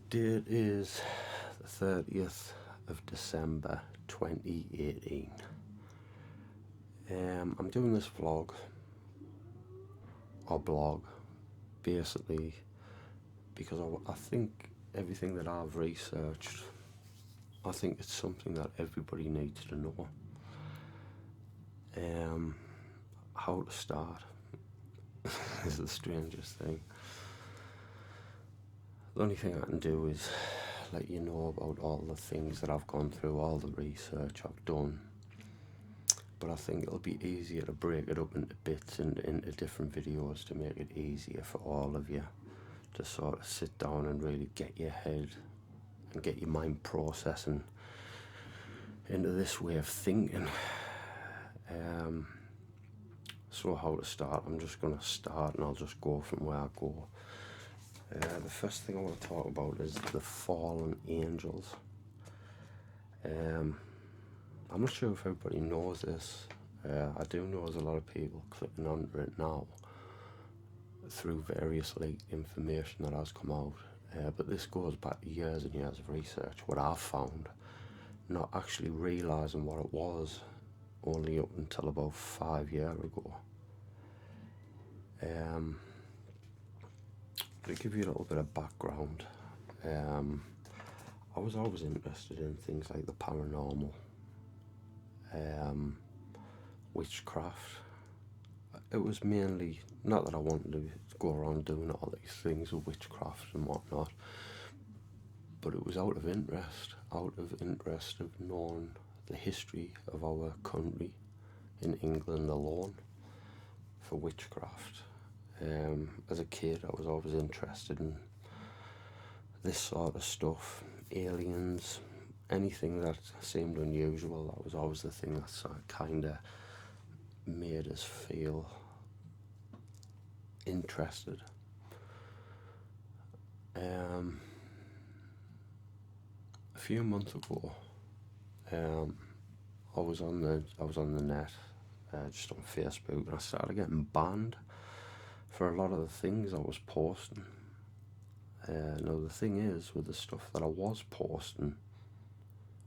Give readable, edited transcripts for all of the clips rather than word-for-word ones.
Date is the 30th of December 2018. I'm doing this vlog or blog basically because I think everything that I've researched, I think it's something that everybody needs to know. How to start is the strangest thing. The only thing I can do is let you know about all the things that I've gone through, all the research I've done. But I think it'll be easier to break it up into bits and into different videos to make it easier for all of you to sort of sit down and really get your head and get your mind processing into this way of thinking. So how to start, I'm just going to start and I'll just go from where I go. The first thing I want to talk about is the fallen angels. I'm not sure if everybody knows this. I do know there's a lot of people clicking onto it now through various leaked information that has come out. But this goes back to years and years of research. What I've found, not actually realising what it was, only up until about 5 years ago. To give you a little bit of background, I was always interested in things like the paranormal, witchcraft. It was mainly, not that I wanted to go around doing all these things with witchcraft and whatnot, but it was out of interest of knowing the history of our country in England alone for witchcraft. As a kid, I was always interested in this sort of stuff, aliens, anything that seemed unusual. That was always the thing that sort of kind of made us feel interested. A few months ago, I was on the net, just on Facebook, and I started getting banned for a lot of the things I was posting. Now the thing is, with the stuff that I was posting,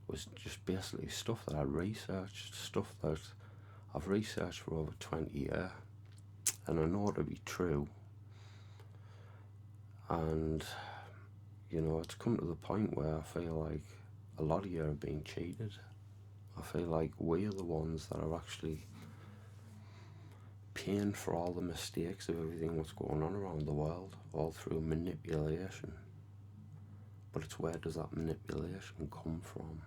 was just basically stuff that I researched, stuff that I've researched for over 20 years, and I know it to be true. And, you know, it's come to the point where I feel like a lot of you are being cheated. I feel like we are the ones that are actually paying for all the mistakes of everything that's going on around the world, all through manipulation. But it's where does that manipulation come from?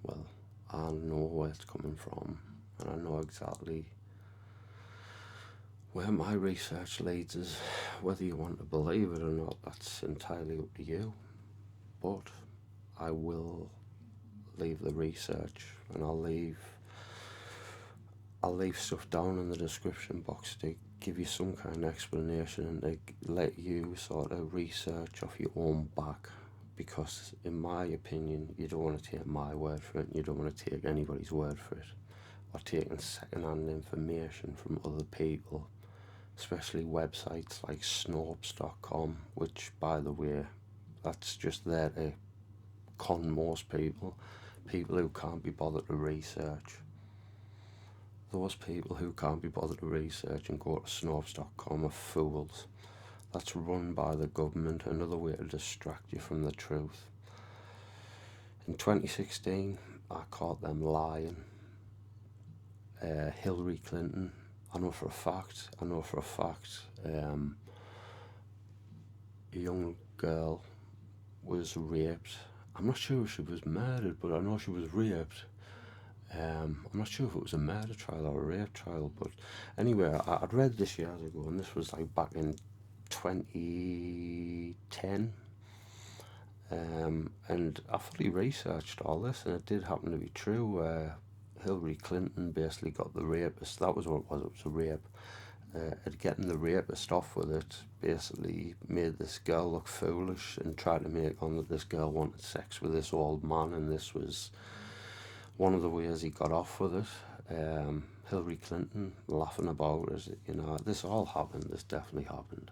Well, I know where it's coming from, and I know exactly where my research leads us. Whether you want to believe it or not, that's entirely up to you. But I will leave the research, and I'll leave stuff down in the description box to give you some kind of explanation and to let you sort of research off your own back, because in my opinion, you don't want to take my word for it, and you don't want to take anybody's word for it, or taking second-hand information from other people, especially websites like Snopes.com, which, by the way, that's just there to con most people who can't be bothered to research. Those people who can't be bothered to research and go to Snopes.com are fools. That's run by the government, another way to distract you from the truth. In 2016, I caught them lying. Hillary Clinton, I know for a fact, a young girl was raped. I'm not sure if she was murdered, but I know she was raped. I'm not sure if it was a murder trial or a rape trial, but anyway, I'd read this years ago, and this was like back in 2010, and I fully researched all this, and it did happen to be true. Hillary Clinton basically got the rapist, that was what it was a rape, and getting the rapist off with it basically made this girl look foolish and tried to make on that this girl wanted sex with this old man, and this was one of the ways he got off with it. Hillary Clinton laughing about it, you know, this all happened, this definitely happened.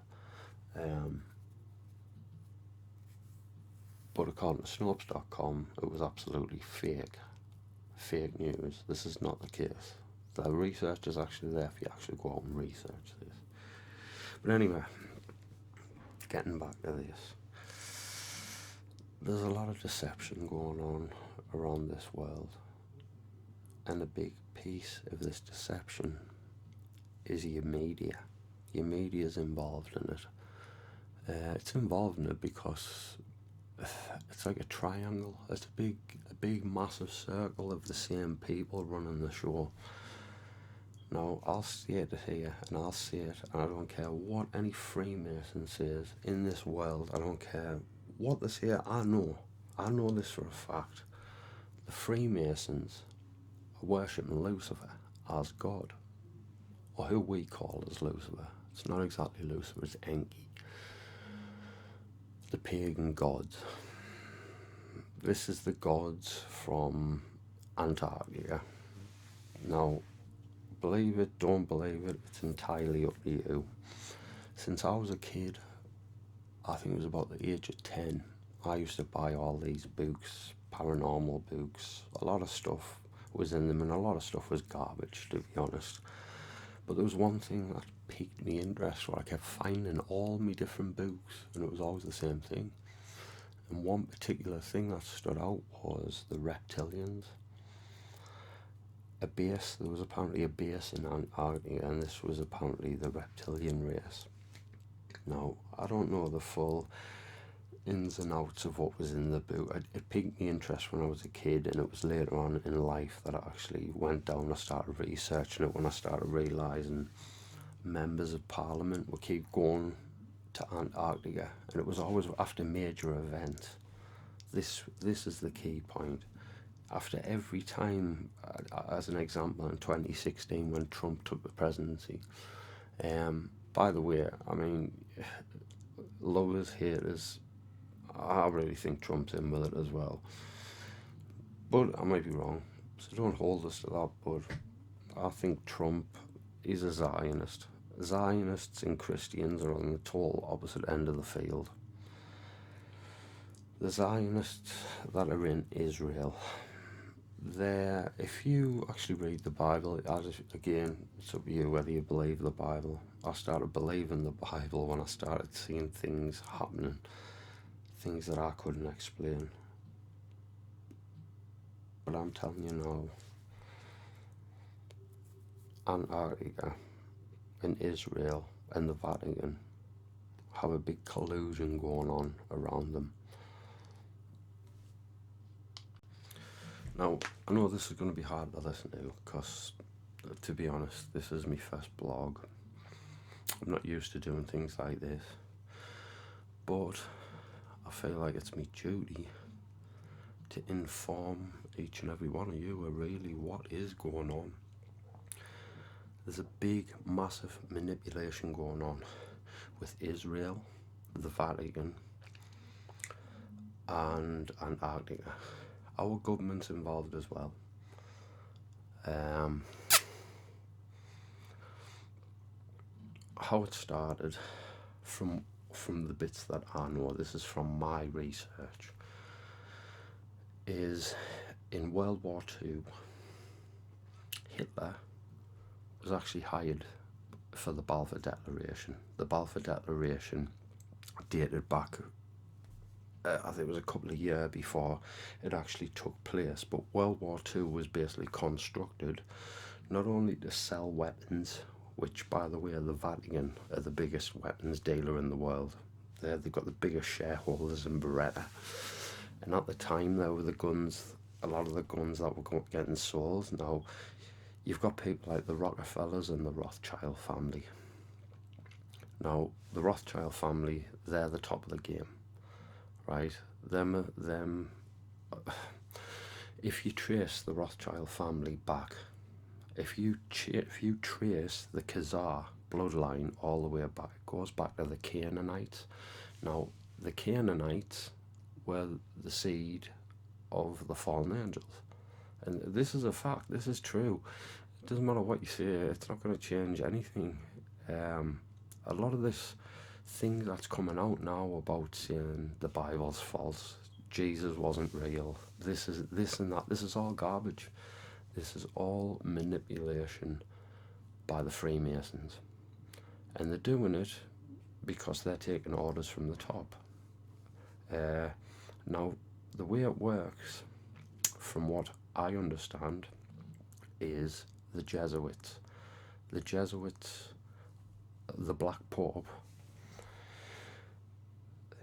But according to Snopes.com, it was absolutely fake news. This is not the case. The research is actually there if you actually go out and research this. But anyway, getting back to this, there's a lot of deception going on around this world, and a big piece of this deception is your media. Your media is involved in it. It's involved in it because it's like a triangle. It's a big massive circle of the same people running the show. Now, I'll state it here, and I'll say it, and I don't care what any Freemason says in this world. I don't care what they say. I know this for a fact. The Freemasons are worshipping Lucifer as God, or who we call as Lucifer. It's not exactly Lucifer, it's Enki. The pagan gods. This is the gods from Antarctica. Now, believe it, don't believe it, it's entirely up to you. Since I was a kid, I think it was about the age of 10, I used to buy all these books, paranormal books. A lot of stuff was in them, and a lot of stuff was garbage, to be honest. But there was one thing that piqued my interest, where I kept finding all my different books, and it was always the same thing. And one particular thing that stood out was the reptilians. There was apparently a base in Antarctica, and this was apparently the reptilian race. Now, I don't know the full ins and outs of what was in the book. It piqued my interest when I was a kid, and it was later on in life that I actually went down and started researching it, when I started realising members of Parliament would keep going to Antarctica, and it was always after major events. This is the key point. After every time, as an example, in 2016 when Trump took the presidency, by the way, I mean, lovers, haters, I really think Trump's in with it as well. But I might be wrong, so don't hold us to that, but I think Trump is a Zionist. Zionists and Christians are on the total opposite end of the field. The Zionists that are in Israel, if you actually read the Bible, again, it's up to you whether you believe the Bible. I started believing the Bible when I started seeing things happening, things that I couldn't explain. But I'm telling you now, Antarctica and Israel and the Vatican have a big collusion going on around them. Now, I know this is going to be hard to listen to, because, to be honest, this is my first blog. I'm not used to doing things like this, but I feel like it's my duty to inform each and every one of you of really what is going on. There's a big, massive manipulation going on with Israel, the Vatican, and Antarctica. Our government's involved as well. How it started, from the bits that I know, this is from my research, is in World War II, Hitler was actually hired for the Balfour Declaration. The Balfour Declaration dated back, I think it was a couple of years before it actually took place, but World War II was basically constructed not only to sell weapons, which, by the way, the Vatican are the biggest weapons dealer in the world. They've got the biggest shareholders in Beretta, and at the time there were a lot of the guns that were getting sold. Now, you've got people like the Rockefellers and the Rothschild family. Now, the Rothschild family, they're the top of the game, right? If you trace the Rothschild family back, if you trace the Khazar bloodline all the way back, it goes back to the Canaanites. Now, the Canaanites were the seed of the fallen angels. And this is a fact, this is true. It doesn't matter what you say, it's not going to change anything. A lot of this thing that's coming out now about saying the Bible's false, Jesus wasn't real. This is this and that. This is all garbage. This is all manipulation by the Freemasons. And they're doing it because they're taking orders from the top. Now, the way it works, from what I understand, is the Jesuits. The Jesuits, the Black Pope,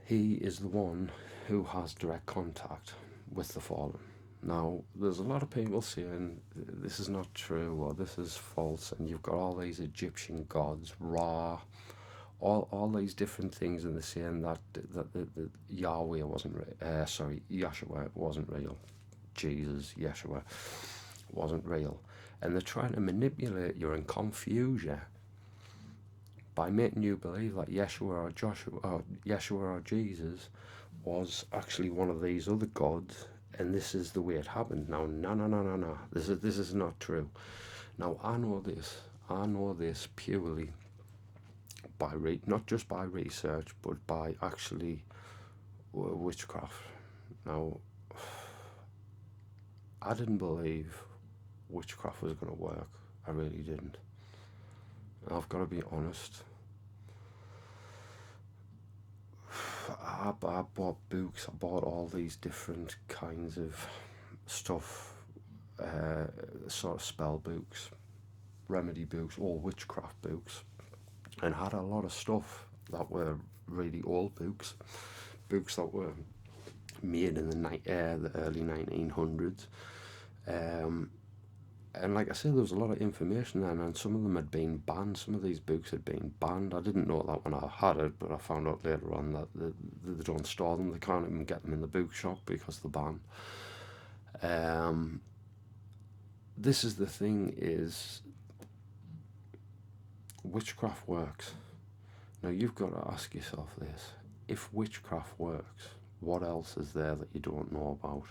he is the one who has direct contact with the fallen. Now, there's a lot of people saying this is not true or this is false, and you've got all these Egyptian gods, Ra, all these different things, and they're saying that Yahweh wasn't Yeshua wasn't real. Jesus, Yeshua, wasn't real. And they're trying to manipulate you and confuse you by making you believe that Yeshua or Jesus was actually one of these other gods, and this is the way it happened. Now, no. This is not true. Now, I know this purely by not just by research, but by actually witchcraft. Now, I didn't believe witchcraft was going to work. I really didn't. I've got to be honest. I bought books. I bought all these different kinds of stuff, sort of spell books, remedy books, all witchcraft books, and had a lot of stuff that were really old books that were made in the early 1900s. And like I said, there was a lot of information then, and some of them had been banned. Some of these books had been banned. I didn't know that when I had it, but I found out later on that they don't store them. They can't even get them in the bookshop because of the ban. This is the thing, is witchcraft works. Now, you've got to ask yourself this. If witchcraft works, what else is there that you don't know about?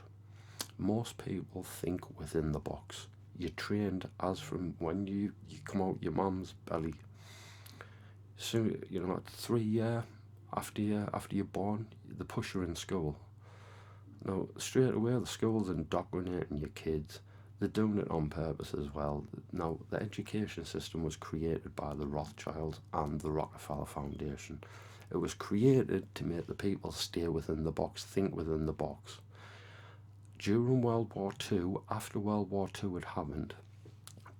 Most people think within the box. You're trained as from when you come out your mum's belly. So, at 3 years after you're born, they push you in school. Now, straight away, the school's indoctrinating your kids. They're doing it on purpose as well. Now, the education system was created by the Rothschilds and the Rockefeller Foundation. It was created to make the people stay within the box, think within the box. During World War II, after World War II had happened,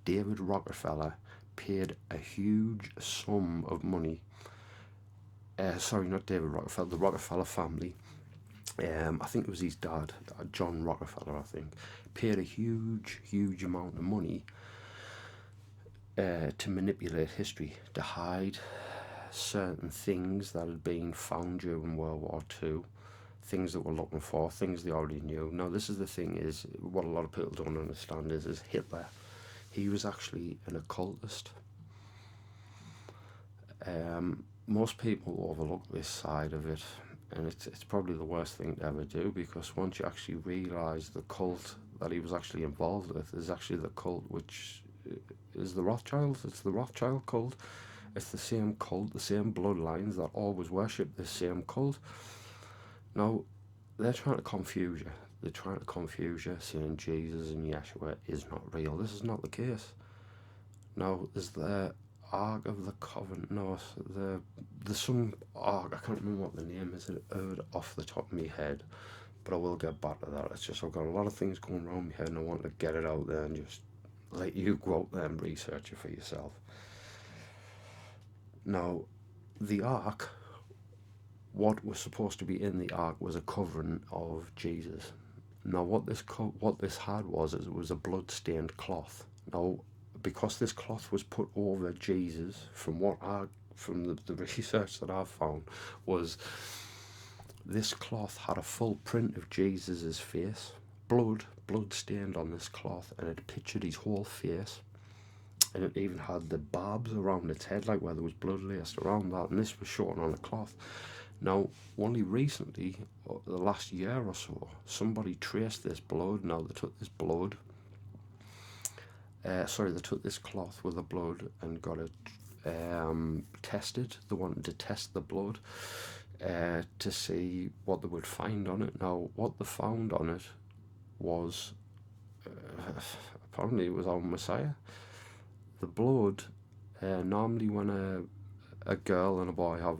David Rockefeller paid a huge sum of money. Not David Rockefeller, the Rockefeller family. I think it was his dad, John Rockefeller, I think, paid a huge amount of money to manipulate history, to hide certain things that had been found during World War II. Things that we're looking for, things they already knew. Now, this is the thing, is what a lot of people don't understand is Hitler. He was actually an occultist. Most people overlook this side of it, and it's probably the worst thing to ever do, because once you actually realise the cult that he was actually involved with is actually the cult which is the Rothschilds. It's the Rothschild cult. It's the same cult, the same bloodlines that always worship the same cult. Now, they're trying to confuse you. They're trying to confuse you, saying Jesus and Yeshua is not real. This is not the case. Now, there's the Ark of the Covenant. No, there's some Ark. I can't remember what the name is. It heard off the top of my head, but I will get back to that. It's just I've got a lot of things going around my head, and I want to get it out there and just let you go out there and research it for yourself. Now, the Ark, what was supposed to be in the Ark was a covering of Jesus. Now, what this had was it was a blood-stained cloth. Now, because this cloth was put over Jesus, from the research that I've found, was this cloth had a full print of Jesus's face, blood stained on this cloth, and it pictured his whole face. And it even had the barbs around its head, like where there was blood laced around that, and this was shown on the cloth. Now, only recently, the last year or so, somebody traced this blood. Now, they took this blood, they took this cloth with the blood and got it tested. They wanted to test the blood. to see what they would find on it. Now, what they found on it was, apparently it was our Messiah. The blood, normally when a girl and a boy have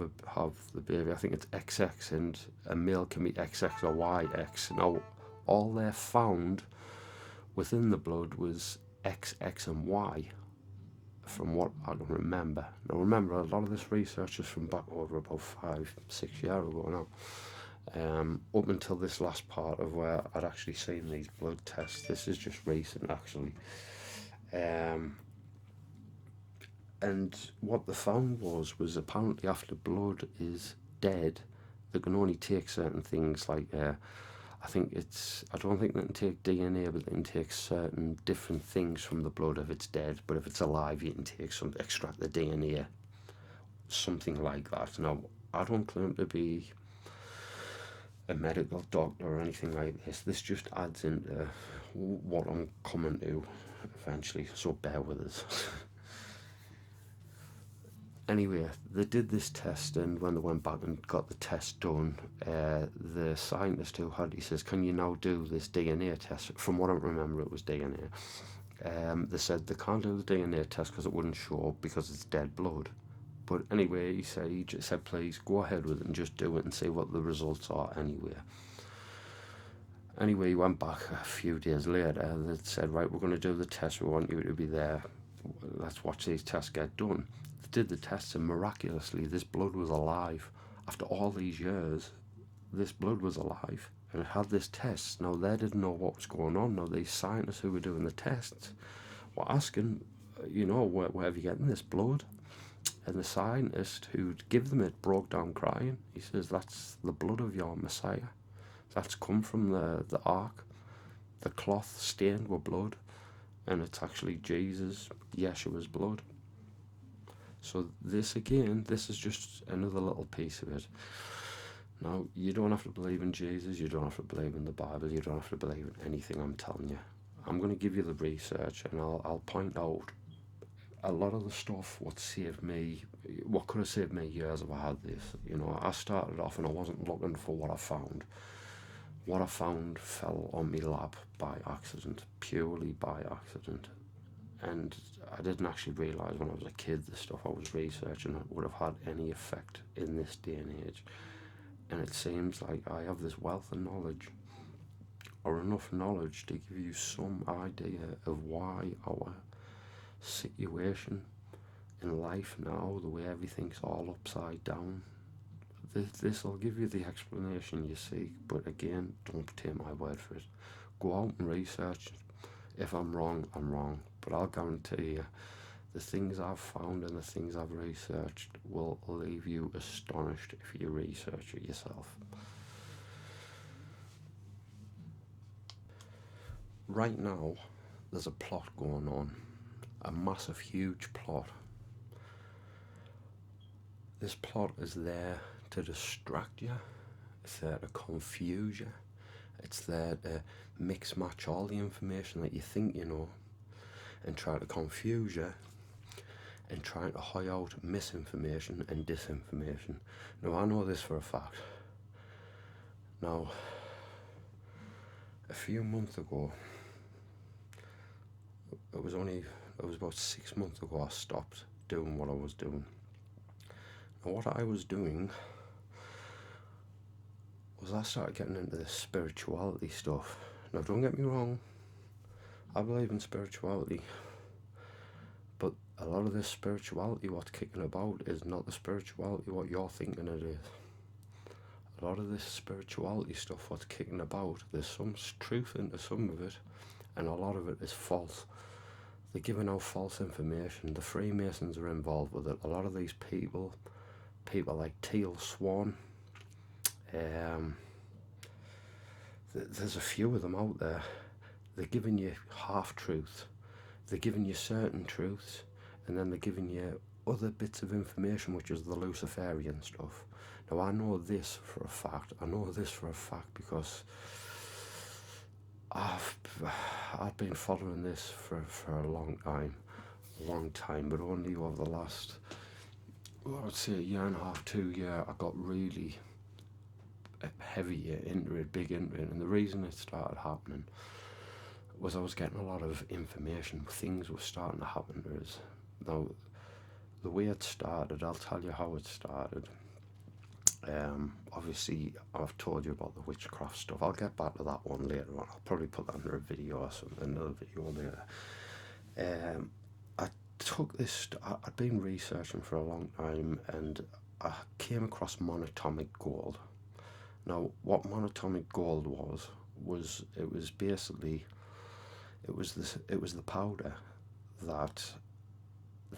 the baby, I think it's XX, and a male can be XX or YX. Now, all they found within the blood was XX and Y, from what I can remember. Now, remember, a lot of this research is from back over about 5-6 years ago now. Up until this last part of where I'd actually seen these blood tests. This is just recent, actually. And what they found was apparently after blood is dead, they can only take certain things like, I don't think they can take DNA, but they can take certain different things from the blood if it's dead. But if it's alive, you can extract the DNA, something like that. Now, I don't claim to be a medical doctor or anything like this. This just adds into what I'm coming to eventually, so bear with us. Anyway, they did this test, and when they went back and got the test done, the scientist who had, he says, can you now do this DNA test? From what I remember, it was DNA. They said they can't do the DNA test because it wouldn't show up because it's dead blood. But anyway, he just said, please go ahead with it and just do it and see what the results are anyway. Anyway, he went back a few days later. They said, right, we're going to do the test. We want you to be there. Let's watch these tests get done. Did the tests, and miraculously this blood was alive. After all these years, this blood was alive, and it had this test. Now, they didn't know what was going on. Now, these scientists who were doing the tests were asking, where have you getting this blood? And the scientist who'd give them it broke down crying. He says, that's the blood of your Messiah. That's come from the ark, the cloth stained with blood, and it's actually Jesus, Yeshua's blood. So this is just another little piece of it. Now, you don't have to believe in Jesus, you don't have to believe in the Bible, you don't have to believe in anything I'm telling you. I'm going to give you the research, and I'll point out a lot of the stuff what could have saved me years if I had this. I started off and I wasn't looking for what I found. What I found fell on my lap by accident, purely by accident. And I didn't actually realise when I was a kid the stuff I was researching would have had any effect in this day and age. And it seems like I have this wealth of knowledge, or enough knowledge to give you some idea of why our situation in life now, the way everything's all upside down, this will give you the explanation you seek. But again, don't take my word for it. Go out and research. If I'm wrong, I'm wrong. But I'll guarantee you, the things I've found and the things I've researched will leave you astonished if you research it yourself. Right now, there's a plot going on. A massive, huge plot. This plot is there to distract you. It's there to confuse you. It's there to mix match all the information that you think you know and try to confuse you and try to hide out misinformation and disinformation. Now, I know this for a fact. Now, a few months ago, it was about 6 months ago, I stopped doing what I was doing. And what I was doing was I started getting into this spirituality stuff. Now, don't get me wrong, I believe in spirituality, but a lot of this spirituality what's kicking about is not the spirituality what you're thinking it is. A lot of this spirituality stuff what's kicking about, there's some truth into some of it, and a lot of it is false. They're giving out false information. The Freemasons are involved with it. A lot of these people like Teal Swan, there's a few of them out there. They're giving you half-truths. They're giving you certain truths, and then they're giving you other bits of information, which is the Lucifarian stuff. Now, I know this for a fact. I know this for a fact because I've been following this for a long time, but only over the last well, I'd say a year and a half, 2 year, I got really heavy into it, big into it, and the reason it started happening was I was getting a lot of information. Things were starting to happen to us. Now, the way it started, I'll tell you how it started. Obviously, I've told you about the witchcraft stuff. I'll get back to that one later on. I'll probably put that under a video or something, another video later. I took this. I'd been researching for a long time, and I came across monatomic gold. Now, what monatomic gold was it was basically it was the powder that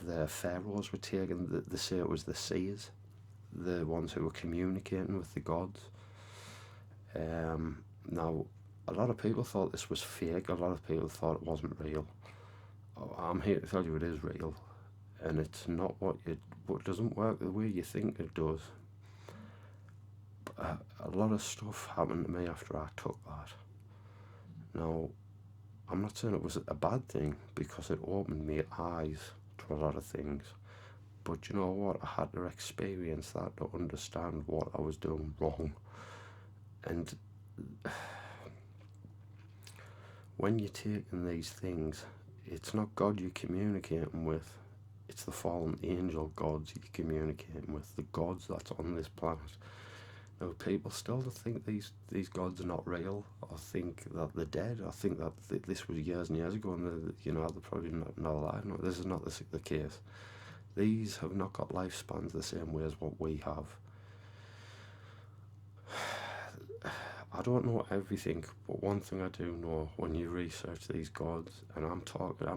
the pharaohs were taking. They say it was the seers, the ones who were communicating with the gods. Now, a lot of people thought this was fake. A lot of people thought it wasn't real. I'm here to tell you it is real, and it's not what doesn't work the way you think it does. A lot of stuff happened to me after I took that. Now, I'm not saying it was a bad thing, because it opened my eyes to a lot of things. But you know what? I had to experience that to understand what I was doing wrong. And when you're taking these things, it's not God you're communicating with. It's the fallen angel gods you're communicating with, the gods that's on this planet. Now, people still think these gods are not real, or think that they're dead, or think that this was years and years ago, and they're probably not alive. No, this is not the case. These have not got lifespans the same way as what we have. I don't know everything, but one thing I do know, when you research these gods, and I'm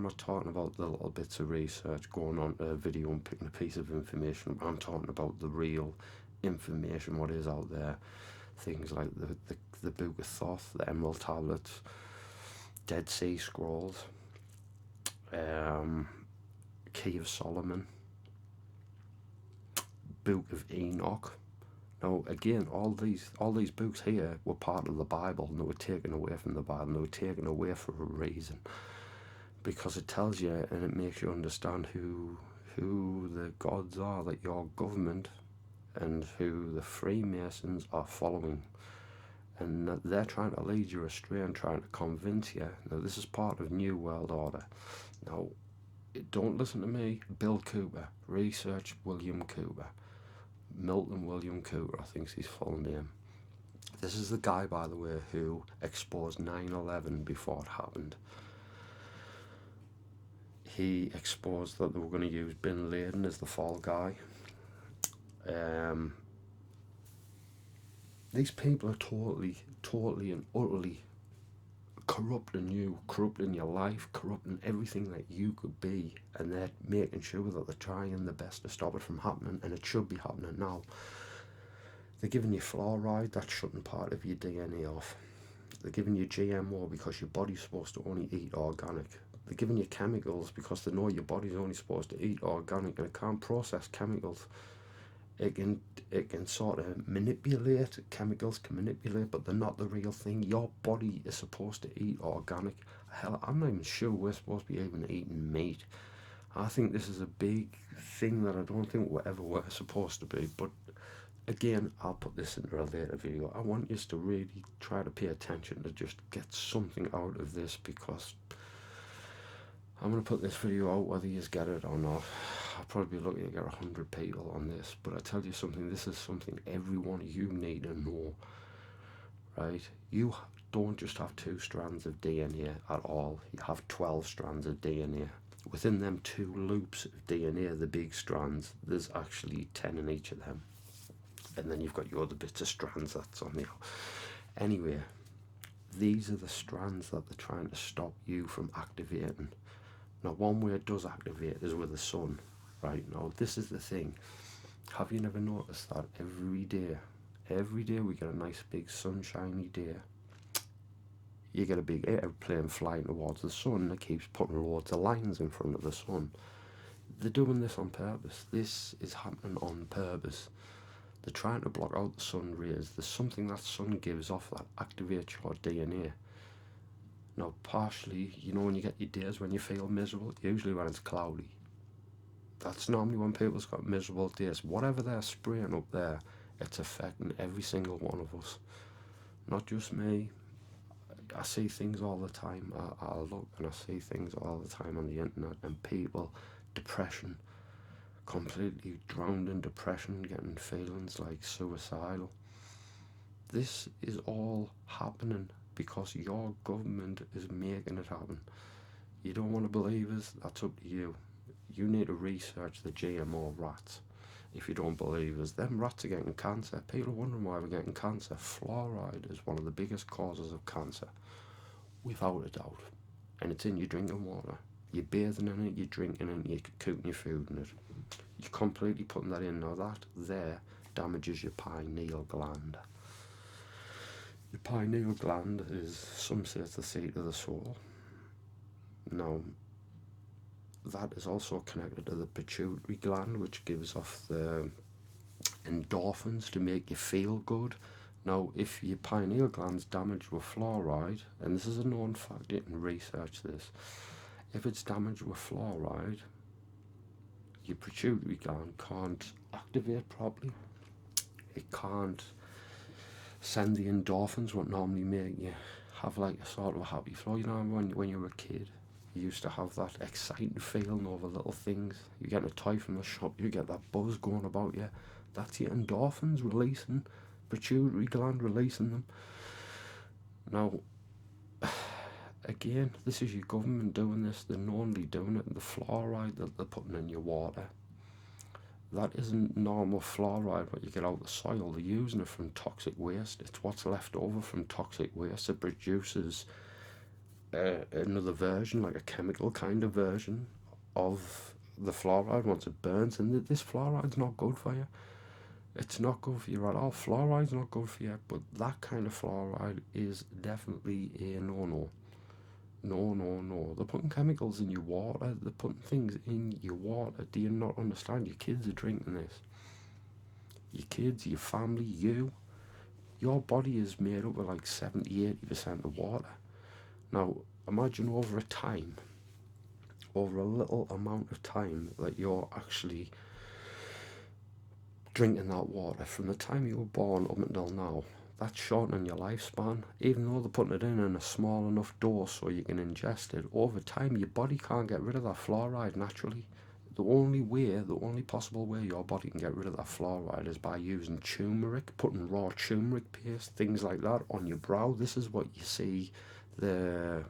not talking about the little bits of research going on to a video and picking a piece of information. I'm talking about the real information, what is out there. Things like the Book of Thoth, the Emerald Tablets, Dead Sea Scrolls, Key of Solomon, Book of Enoch. Now, again, all these books here were part of the Bible, and they were taken away from the Bible, and they were taken away for a reason, because it tells you and it makes you understand who the gods are that your government and who the Freemasons are following, and that they're trying to lead you astray and trying to convince you. Now, this is part of New World Order. Now, don't listen to me. Bill Cooper, research William Cooper. Milton William Cooper, I think is his full name. This is the guy, by the way, who exposed 9/11 before it happened. He exposed that they were going to use Bin Laden as the fall guy. These people are totally and utterly corrupting you, corrupting your life, corrupting everything that you could be, and they're making sure that they're trying their best to stop it from happening, and it should be happening now. They're giving you fluoride, that's shutting part of your DNA off. They're giving you GMO because your body's supposed to only eat organic. They're giving you chemicals because they know your body's only supposed to eat organic, and it can't process chemicals. It can sort of manipulate, chemicals can manipulate, but they're not the real thing. Your body is supposed to eat organic. Hell, I'm not even sure we're supposed to be even eating meat. I think this is a big thing that I don't think we're supposed to be. But again, I'll put this into a later video. I want you to really try to pay attention to just get something out of this, because I'm going to put this video out whether you get it or not. I'll probably be lucky to get 100 people on this, but I tell you something, this is something every one of you need to know, right? You don't just have 2 strands of DNA at all. You have 12 strands of DNA. Within them 2 loops of DNA, the big strands, there's actually 10 in each of them. And then you've got your other bits of strands that's on the out. Anyway, these are the strands that they're trying to stop you from activating. Now, one way it does activate is with the sun, right? Now, this is the thing. Have you never noticed that every day we get a nice big sunshiny day, you get a big airplane flying towards the sun, and it keeps putting loads of lines in front of the sun. They're doing this on purpose. This is happening on purpose. They're trying to block out the sun rays. There's something that sun gives off that activates your DNA. Now, partially, when you get your days when you feel miserable, usually when it's cloudy. That's normally when people's got miserable days. Whatever they're spraying up there, it's affecting every single one of us. Not just me. I see things all the time. I look and I see things all the time on the internet, and people, depression, completely drowned in depression, getting feelings like suicidal. This is all happening because your government is making it happen. You don't want to believe us? That's up to you. You need to research the GMO rats. If you don't believe us, them rats are getting cancer. People are wondering why we're getting cancer. Fluoride is one of the biggest causes of cancer, without a doubt. And it's in your drinking water. You're bathing in it, you're drinking it, you're cooking your food in it. You're completely putting that in. Now that there damages your pineal gland. Your pineal gland is, some say it's the seat of the soul. Now, that is also connected to the pituitary gland, which gives off the endorphins to make you feel good. Now, if your pineal gland's damaged with fluoride, and this is a known fact, you can research this, if it's damaged with fluoride, your pituitary gland can't activate properly. It can't send the endorphins what normally make you have like a sort of a happy flow. You know, when you were a kid, you used to have that exciting feeling over little things. You get a toy from the shop, you get that buzz going about you. That's your endorphins releasing, pituitary gland releasing them. Now, again, this is your government doing this. They're knowingly doing it. The fluoride that they're putting in your water, that isn't normal fluoride what you get out of the soil. They're using it from toxic waste. It's what's left over from toxic waste. It produces another version, like a chemical kind of version of the fluoride once it burns. And this fluoride's not good for you. It's not good for you at all. Fluoride's not good for you, but that kind of fluoride is definitely a no-no. No. They're putting chemicals in your water. They're putting things in your water. Do you not understand? Your kids are drinking this. Your kids, your family, you. Your body is made up of like 70-80% of water. Now, imagine over a little amount of time, that you're actually drinking that water. From the time you were born up until now, that's shortening your lifespan. Even though they're putting it in a small enough dose so you can ingest it, over time your body can't get rid of that fluoride naturally. The only possible way your body can get rid of that fluoride is by using turmeric, putting raw turmeric paste, things like that on your brow. This is what you see the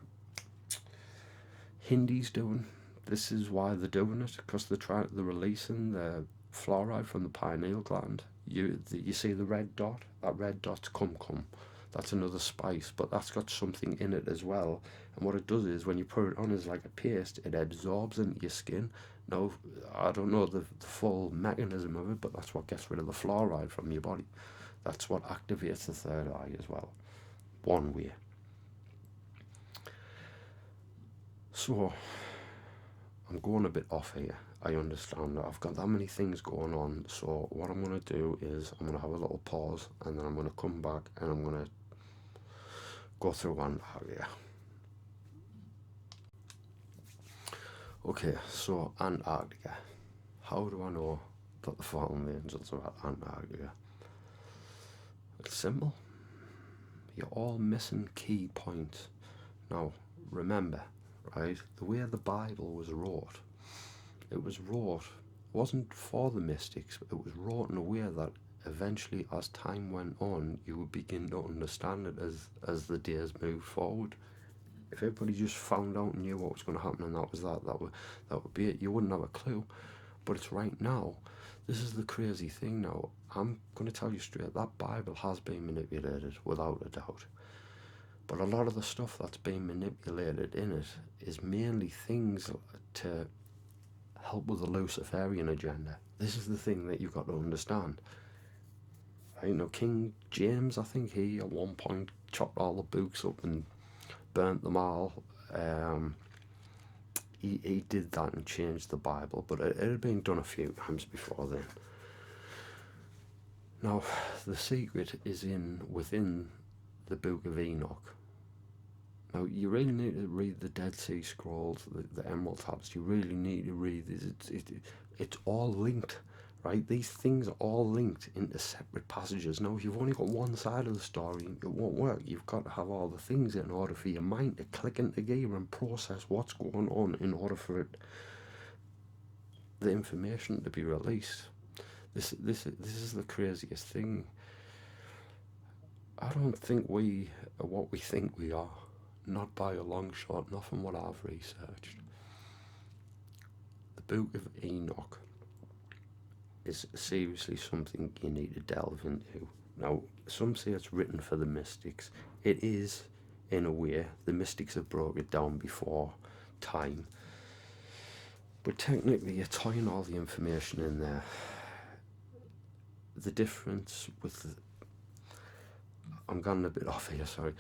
Hindis doing. This is why they're doing it, because they're releasing the fluoride from the pineal gland. You see the red dot? That red dot's cum. That's another spice, but that's got something in it as well. And what it does is, when you put it on as like a paste, it absorbs into your skin. Now, I don't know the full mechanism of it, but that's what gets rid of the fluoride from your body. That's what activates the third eye as well. One way. So, I'm going a bit off here. I understand that I've got that many things going on, so what I'm going to do is I'm going to have a little pause, and then I'm going to come back and I'm going to go through Antarctica. Okay, so Antarctica. How do I know that the fallen angels are at Antarctica? It's simple. You're all missing key points. Now, remember, right, the way the Bible was wrote, it wasn't for the mystics, but it was wrought in a way that eventually, as time went on, you would begin to understand it as the days moved forward. If everybody just found out and knew what was going to happen, and that would be it, you wouldn't have a clue. But it's right now. This is the crazy thing now. I'm going to tell you straight, that Bible has been manipulated, without a doubt. But a lot of the stuff that's been manipulated in it is mainly things to help with the Lucifarian agenda. This is the thing that you've got to understand. Right, now, King James, I think he at one point chopped all the books up and burnt them all. He did that and changed the Bible, but it had been done a few times before then. Now, the secret is within the Book of Enoch. Now, you really need to read the Dead Sea Scrolls, the Emerald Tablets. You really need to read this. It's all linked, right? These things are all linked into separate passages. Now, if you've only got one side of the story, it won't work. You've got to have all the things in order for your mind to click into gear and process what's going on in order for the information to be released. This is the craziest thing. I don't think we are what we think we are. Not by a long shot, not from what I've researched. The Book of Enoch is seriously something you need to delve into. Now, some say it's written for the mystics. It is, in a way. The mystics have broke it down before time. But technically, you're tying all the information in there. The difference with... I'm going a bit off here, sorry.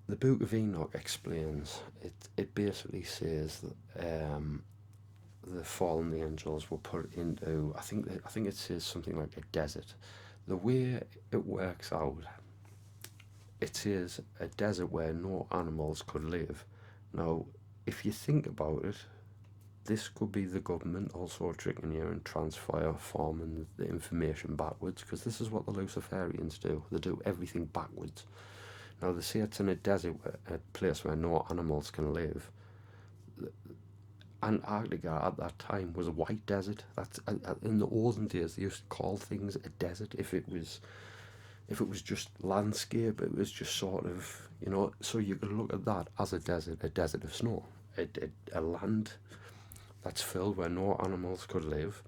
The Book of Enoch explains, it basically says that the fallen angels were put into, I think it says something like a desert. The way it works out, it says a desert where no animals could live. Now, if you think about it, this could be the government also tricking you and transforming the information backwards, because this is what the Lucifarians do. They do everything backwards. Now, they say it's in a desert, a place where no animals can live. Antarctica at that time was a white desert. That's in the olden days they used to call things a desert if it was just landscape. It was just sort of, so you could look at that as a desert of snow, a land that's filled where no animals could live.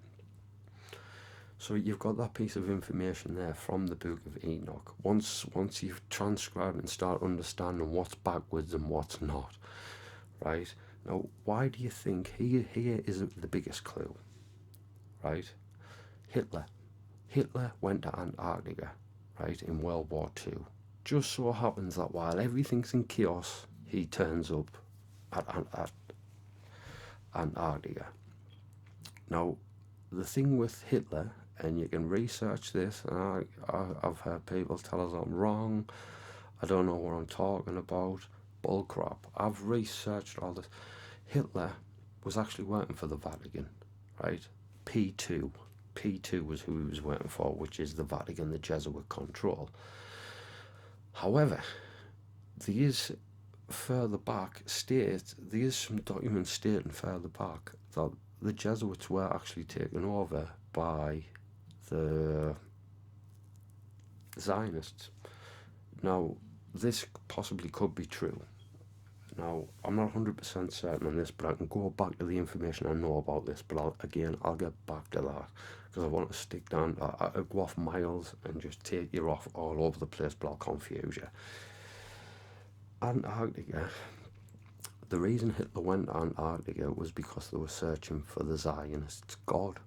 So you've got that piece of information there from the Book of Enoch. Once you've transcribed and start understanding what's backwards and what's not, right? Now, why do you think here is the biggest clue, right? Hitler went to Antarctica, right, in World War II. Just so happens that while everything's in chaos, he turns up at Antarctica. Now, the thing with Hitler, and you can research this, and I've heard people tell us I'm wrong, I don't know what I'm talking about, bullcrap. I've researched all this. Hitler was actually working for the Vatican, right? P2 was who he was working for, which is the Vatican, the Jesuit control. However, there is further back there is some documents stating further back that the Jesuits were actually taken over by the Zionists. Now, this possibly could be true. Now, I'm not 100% certain on this, but I can go back to the information I know about this, but I'll get back to that, because I want to stick down, I'll go off miles and just take you off all over the place, but I'll confuse you. Antarctica, the reason Hitler went to Antarctica was because they were searching for the Zionists' God.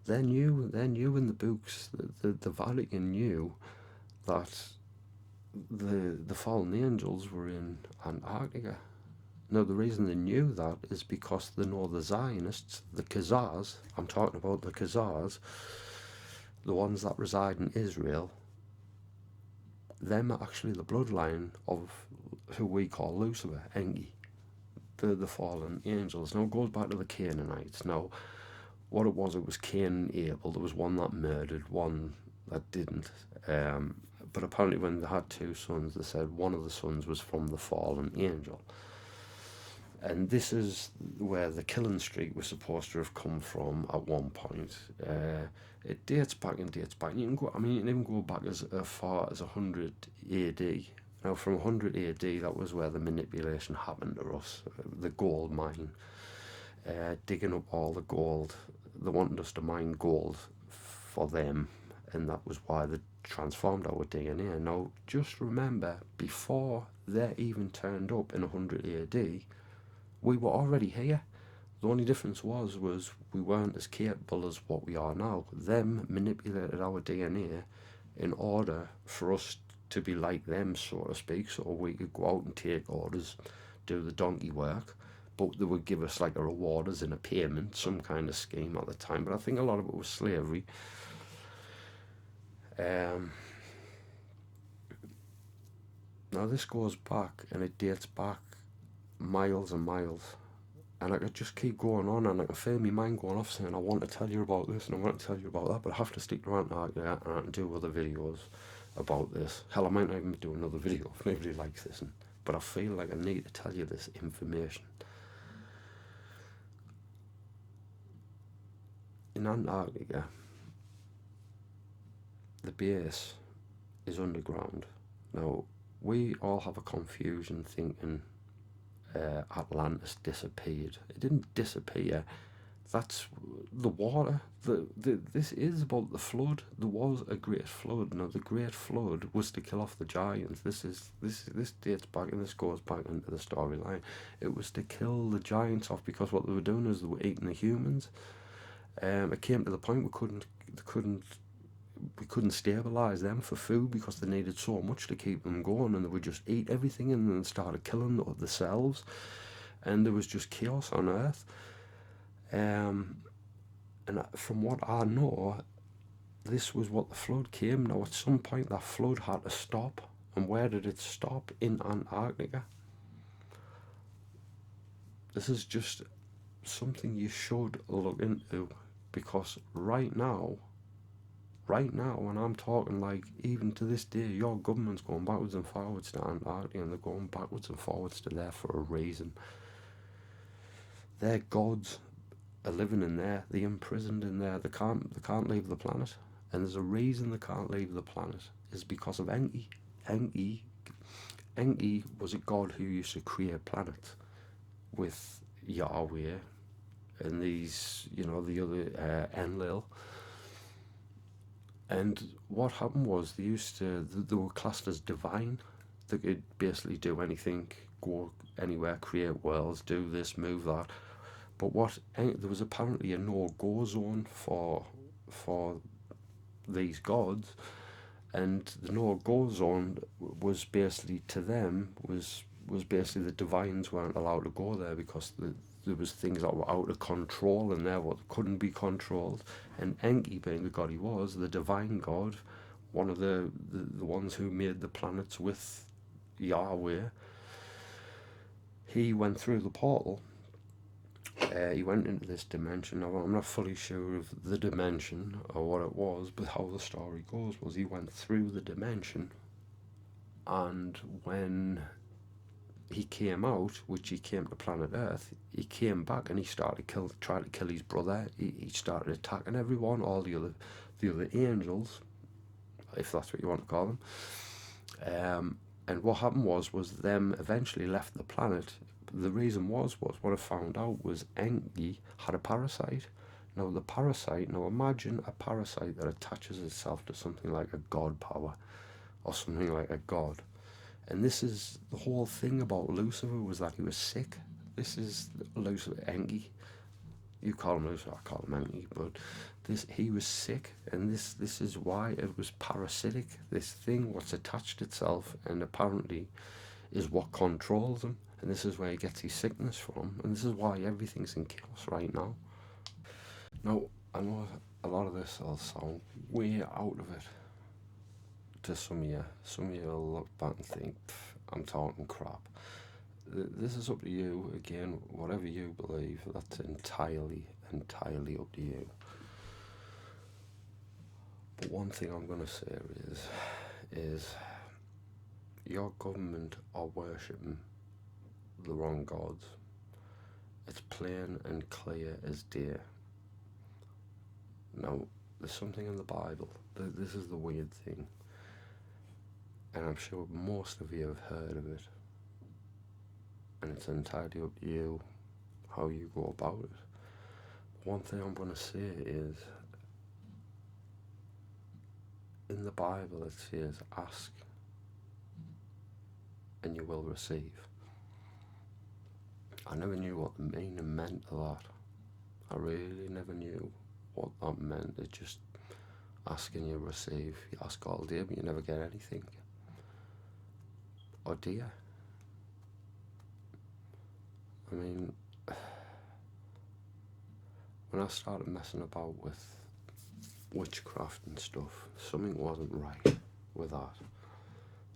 They knew in the books, the Vatican knew that the fallen angels were in Antarctica. Now, the reason they knew that is because they know the Zionists, the Khazars, I'm talking about the Khazars, the ones that reside in Israel, them are actually the bloodline of who we call Lucifer, Enki, the fallen angels. Now, it goes back to the Canaanites. Now, what it was Cain and Abel. There was one that murdered, one that didn't. But apparently when they had two sons, they said one of the sons was from the fallen angel. And this is where the killing streak was supposed to have come from at one point. It dates back. You can even go back as far as 100 AD. Now, from 100 AD, that was where the manipulation happened to us. The gold mine, digging up all the gold. They wanted us to mine gold for them, and that was why they transformed our DNA. Now, just remember, before they even turned up in 100 AD, we were already here. The only difference was we weren't as capable as what we are now. Them manipulated our DNA in order for us to be like them, so to speak, so we could go out and take orders, do the donkey work, but they would give us like a reward as in a payment, some kind of scheme at the time. But I think a lot of it was slavery. Now, Now this goes back, and it dates back miles and miles, and I could just keep going on, and I can feel my mind going off saying I want to tell you about this and I want to tell you about that, but I have to stick to Antarctica, and I can do other videos about this. Hell, I might not even do another video if nobody likes this, but I feel like I need to tell you this information. In Antarctica, the base is underground. Now, we all have a confusion thinking Atlantis disappeared. It didn't disappear. That's the water. This is about the flood. There was a great flood. Now, the great flood was to kill off the giants. This dates back, and this goes back into the storyline. It was to kill the giants off, because what they were doing is they were eating the humans. It came to the point we couldn't stabilize them for food, because they needed so much to keep them going, and they would just eat everything and then started killing themselves, and there was just chaos on Earth. And from what I know, this was what the flood came. Now, at some point, that flood had to stop, and where did it stop? In Antarctica. This is just something you should look into, because right now, and I'm talking like even to this day, your government's going backwards and forwards to Antarctica, and they're going backwards and forwards to there for a reason. Their gods are living in there, they're imprisoned in there, they can't leave the planet, and there's a reason they can't leave the planet, is because of Enki. Enki was a god who used to create planets with Yahweh and these, the other Enlil. And what happened was they were classed as divine. They could basically do anything, go anywhere, create worlds, do this, move that. But there was apparently a no-go zone for these gods, and the no-go zone was basically, to them, was basically the divines weren't allowed to go there, because there was things that were out of control in there, what couldn't be controlled. And Enki, being the god he was, the divine god, one of the ones who made the planets with Yahweh, he went through the portal. He went into this dimension. Now, I'm not fully sure of the dimension or what it was, but how the story goes was he went through the dimension, and when he came out, which he came to planet Earth, he came back and he started trying to kill his brother. He started attacking everyone, all the other angels, if that's what you want to call them. And what happened was them eventually left the planet. The reason was what I found out was Enki had a parasite. Now imagine a parasite that attaches itself to something like a god power, or something like a god. And this is the whole thing about Lucifer, was that he was sick. This is Lucifer, Enki. You call him Lucifer, I call him Enki, but he was sick, and this is why it was parasitic. This thing, what's attached itself, and apparently is what controls him. And this is where he gets his sickness from, and this is why everything's in chaos right now. Now, I know a lot of this will sound way out of it to some of you. Some of you will look back and think, I'm talking crap. This is up to you. Again, whatever you believe, that's entirely up to you. But one thing I'm going to say is your government are worshipping the wrong gods. It's plain and clear as day. Now, there's something in the Bible. This is the weird thing, and I'm sure most of you have heard of it, and it's entirely up to you how you go about it. One thing I'm going to say is, in the Bible it says, ask and you will receive. I never knew what the meaning meant of that. I really never knew what that meant. It's just ask and you receive. You ask all day, but you never get anything. Or do you? I mean, when I started messing about with witchcraft and stuff, something wasn't right with that.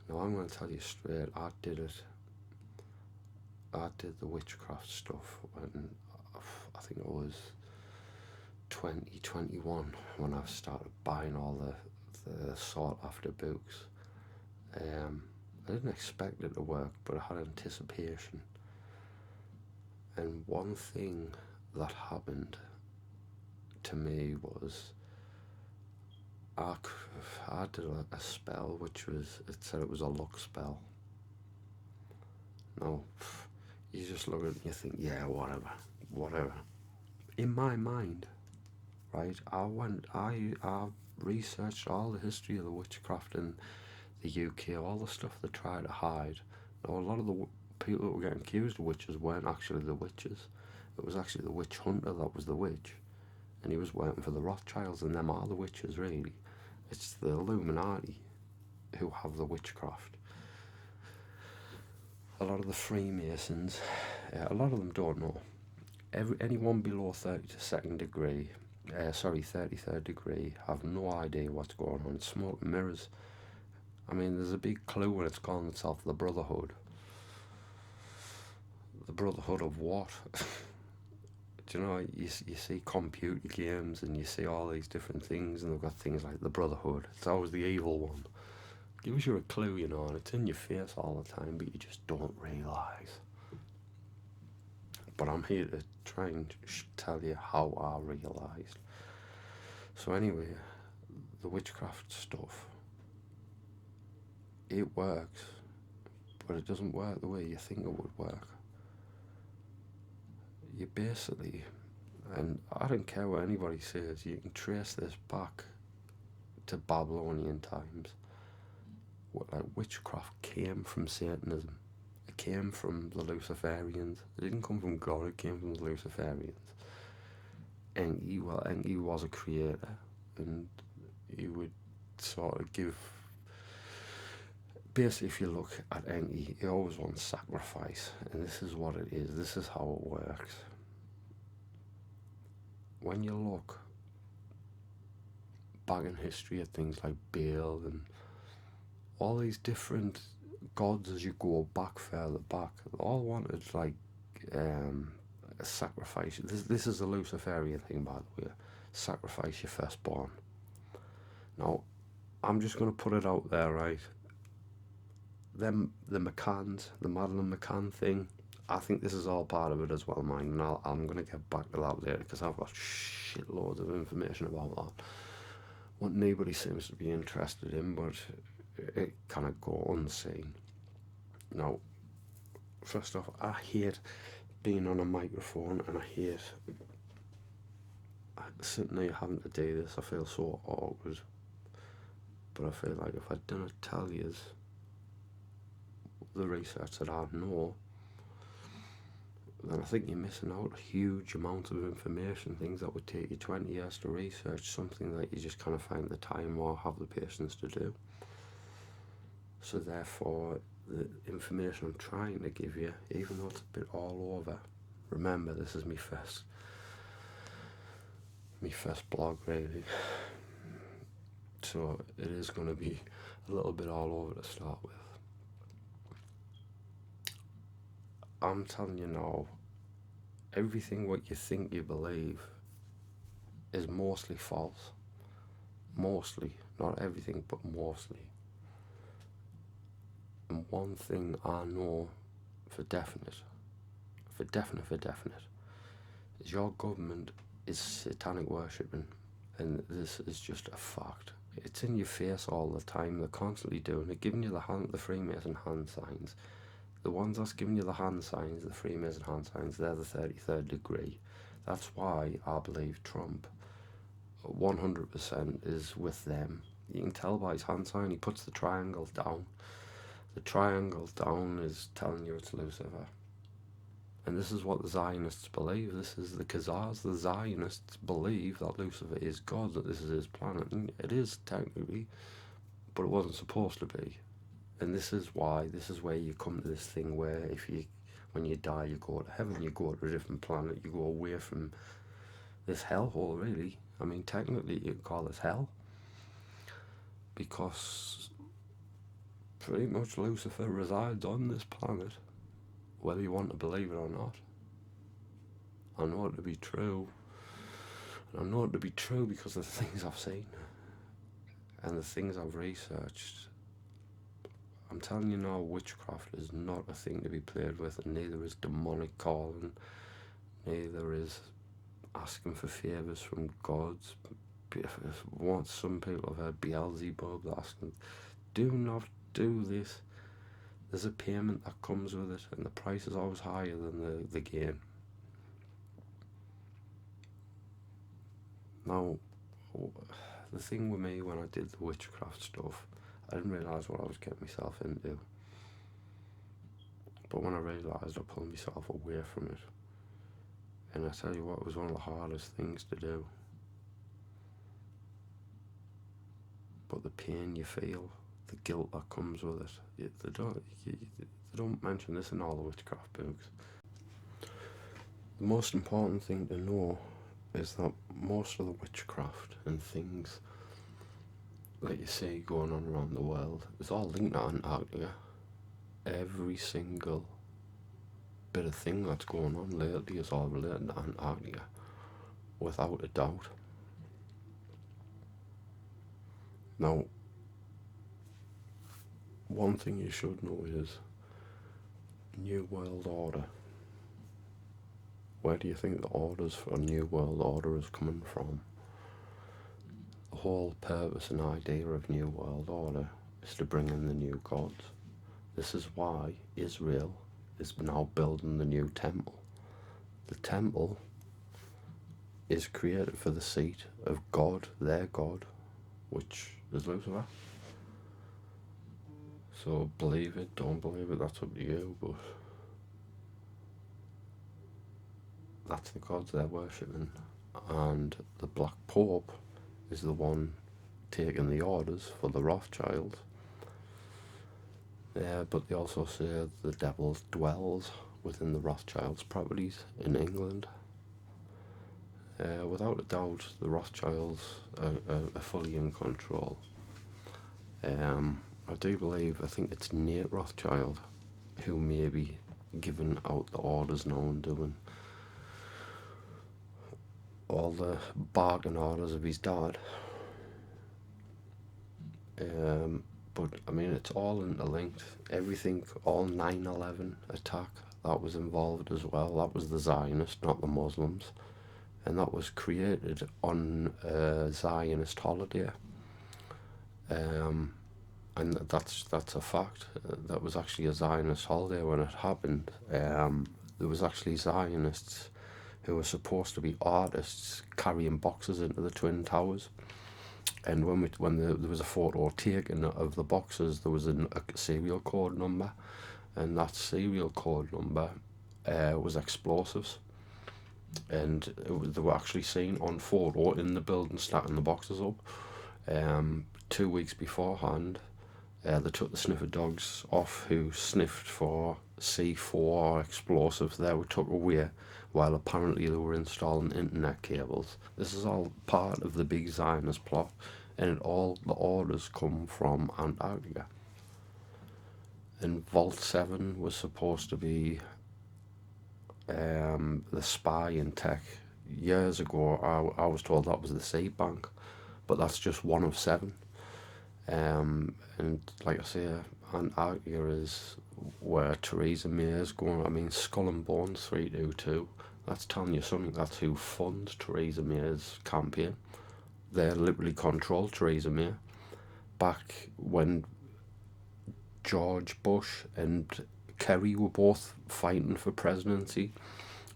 Now I'm going to tell you straight, I did the witchcraft stuff when I think it was 2021 when I started buying all the sought after books. I didn't expect it to work, but I had anticipation. And one thing that happened to me was I did a spell, which was, it said it was a luck spell. Now, you just look at it and you think, yeah, whatever. In my mind, right, I researched all the history of the witchcraft in the UK, all the stuff they try to hide. Now, a lot of the people that were getting accused of witches weren't actually the witches. It was actually the witch hunter that was the witch. And he was working for the Rothschilds, and them are the witches, really. It's the Illuminati who have the witchcraft. A lot of the Freemasons, a lot of them don't know. Anyone below 32nd degree, 33rd degree, have no idea what's going on. It's smoke and mirrors. I mean, there's a big clue when it's calling itself the Brotherhood. The Brotherhood of what? Do you know, you see computer games and you see all these different things, and they've got things like the Brotherhood. It's always the evil one. Gives you a clue, you know, and it's in your face all the time, but you just don't realise. But I'm here to try and tell you how I realised. So anyway, the witchcraft stuff, it works, but it doesn't work the way you think it would work. You basically, and I don't care what anybody says, you can trace this back to Babylonian times. Like, witchcraft came from Satanism. It came from the Lucifarians. It didn't come from God, it came from the Lucifarians. Enki was a creator, and he would sort of give... Basically, if you look at Enki, he always wants sacrifice, and this is what it is. This is how it works. When you look back in history at things like Baal and all these different gods, as you go back further back, they all wanted like a sacrifice. This is a Luciferian thing, by the way. Sacrifice your firstborn. Now, I'm just going to put it out there, right? The McCanns, the Madeleine McCann thing, I think this is all part of it as well, mind. And I'm going to get back to that later, because I've got shitloads of information about that. What nobody seems to be interested in, but it kind of go unseen. Now, first off, I hate being on a microphone, and I hate sitting there having to do this. I feel so awkward. But I feel like if I didn't tell you the research that I know, then I think you're missing out a huge amount of information, things that would take you 20 years to research, something that you just kind of find the time or have the patience to do. So therefore, the information I'm trying to give you, even though it's a bit all over, remember, this is my first blog, really. So it is going to be a little bit all over to start with. I'm telling you now, everything what you think you believe is mostly false. Mostly, not everything, but mostly. And one thing I know for definite, is your government is satanic worshipping, and this is just a fact. It's in your face all the time. They're constantly doing it, giving you the Freemason hand signs. The ones that's giving you the hand signs, the Freemason hand signs, they're the 33rd degree. That's why I believe Trump 100% is with them. You can tell by his hand sign, he puts the triangle down. The triangle down is telling you it's Lucifer. And this is what the Zionists believe. This is the Khazars. The Zionists believe that Lucifer is God, that this is his planet. And it is technically, but it wasn't supposed to be. And this is where you come to this thing where when you die, you go to heaven, you go to a different planet, you go away from this hellhole, really. I mean, technically, you could call this hell. Because pretty much Lucifer resides on this planet, whether you want to believe it or not. I know it to be true. And I know it to be true because of the things I've seen and the things I've researched. I'm telling you now, witchcraft is not a thing to be played with, and neither is demonic calling, neither is asking for favours from gods. What some people have heard Beelzebub asking, do not do this. There's a payment that comes with it, and the price is always higher than the gain. Now, the thing with me when I did the witchcraft stuff, I didn't realise what I was getting myself into. But when I realised, I pulled myself away from it. And I tell you what, it was one of the hardest things to do. But the pain you feel, the guilt that comes with it, they don't mention this in all the witchcraft books. The most important thing to know is that most of the witchcraft and things that you see going on around the world is all linked to Antarctica. Every single bit of thing that's going on lately is all related to Antarctica, without a doubt. Now, one thing you should know is New World Order. Where do you think the orders for a New World Order is coming from? The whole purpose and idea of New World Order is to bring in the new gods. This is why Israel is now building the new temple. The temple is created for the seat of God, their God, which is Lucifer. So believe it, don't believe it, that's up to you, but that's the gods they're worshipping. And the Black Pope is the one taking the orders for the Rothschilds. But they also say the devil dwells within the Rothschilds' properties in England. Without a doubt, the Rothschilds are fully in control. I do believe, I think it's Nate Rothschild who may be giving out the orders now and doing all the bargain orders of his dad. But I mean, it's all interlinked. Everything, all 9/11 attack, that was involved as well. That was the Zionists, not the Muslims. And that was created on a Zionist holiday. And that's a fact. That was actually a Zionist holiday when it happened. There was actually Zionists who were supposed to be artists carrying boxes into the Twin Towers. And when there was a photo taken of the boxes, there was a serial code number, and that serial code number was explosives. And they were actually seen on photo in the building stacking the boxes up. 2 weeks beforehand, they took the sniffer dogs off who sniffed for C4 explosives. They were took away while apparently they were installing internet cables. This is all part of the big Zionist plot, and all the orders come from Antarctica. And Vault 7 was supposed to be the spy tech. Years ago, I was told that was the seed bank, but that's just one of 7. And like I say, Antarctica is where Theresa May is going. I mean, Skull and Bones 322, that's telling you something. That's who funds Theresa May's campaign. They literally control Theresa May. Back when George Bush and Kerry were both fighting for presidency,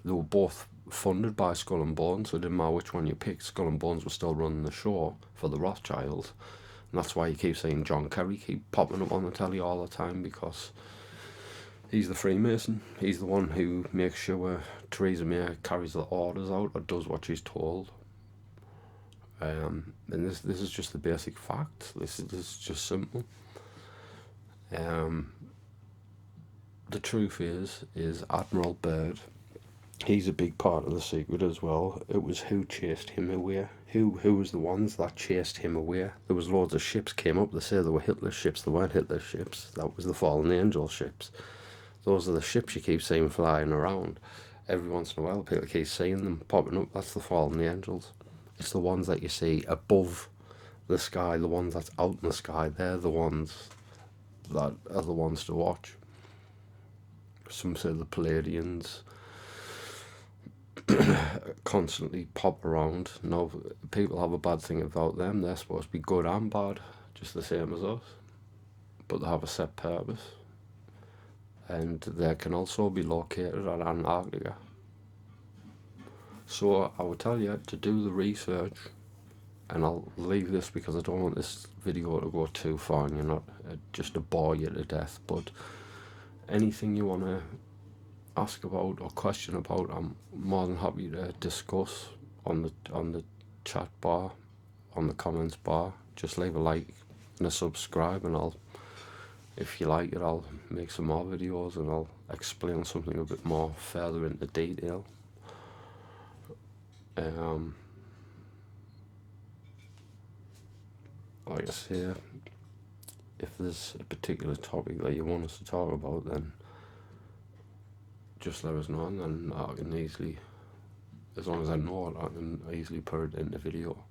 they were both funded by Skull and Bones, so it didn't matter which one you picked. Skull and Bones were still running the show for the Rothschilds. And that's why you keep seeing John Kerry keep popping up on the telly all the time, because he's the Freemason. He's the one who makes sure Theresa May carries the orders out or does what she's told. And this is just the basic facts. This is just simple. The truth is Admiral Byrd He's a big part of the secret as well. It was who chased him away. Who was the ones that chased him away? There was loads of ships came up. They say they were Hitler's ships. They weren't Hitler's ships. That was the fallen angel ships. Those are the ships you keep seeing flying around. Every once in a while, people keep seeing them popping up. That's the fallen angels. It's the ones that you see above the sky, the ones that's out in the sky. They're the ones that are the ones to watch. Some say the Palladians constantly pop around. No, people have a bad thing about them. They're supposed to be good and bad, just the same as us. But they have a set purpose. And they can also be located at Antarctica. So I would tell you to do the research, and I'll leave this because I don't want this video to go too far and you're not just to bore you to death. But anything you want to ask about or question about, I'm more than happy to discuss on the chat bar, on the comments bar. Just leave a like and a subscribe, and I'll, if you like it, I'll make some more videos and I'll explain something a bit more further into detail. Like I say, if there's a particular topic that you want us to talk about, then just let us know, and then I can easily, as long as I know it, I can easily put it in the video.